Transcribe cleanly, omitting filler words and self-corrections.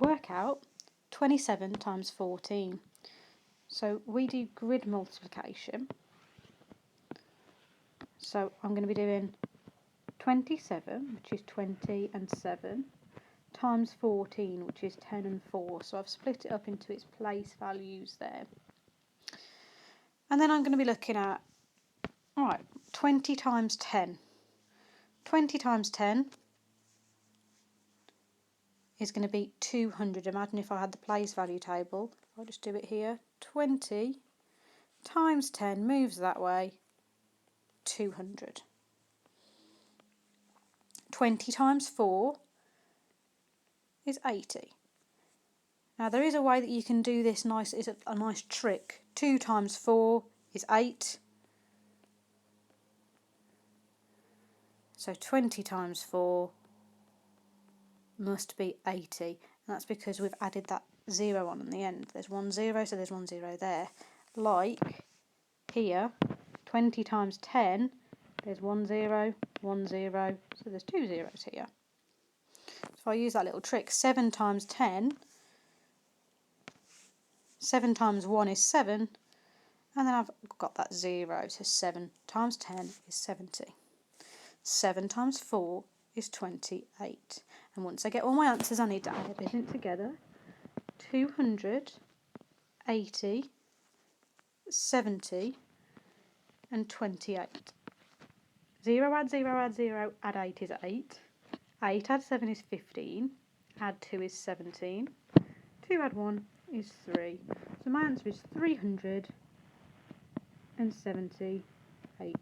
work out 27 times 14. So we do grid multiplication. So I'm going to be doing 27, which is 20 and 7, times 14, which is 10 and 4. So I've split it up into its place values there. And then I'm going to be looking at, all right, 20 times 10. 20 times 10 is going to be 200. Imagine if I had the place value table. I'll just do it here. 20 times 10 moves that way, 200. 20 times 4 is 80. Now there is a way that you can do this nice, it's a nice trick. 2 times 4 is 8. So 20 times 4 must be 80. And that's because we've added that 0 on the end. There's 1 0, so there's 1 0 there. Like here, 20 times 10, there's 1 0, 1 0, so there's 2 zeros here. So I use that little trick. 7 times 10, 7 times 1 is 7, and then I've got that 0, so 7 times 10 is 70. 7 times 4 is 28. And once I get all my answers, I need to add everything together. 200, 80, 70, and 28. 0 add 0 add 0, add 8 is 8. 8 add 7 is 15. Add 2 is 17. 2 add 1 is 3. So my answer is 378.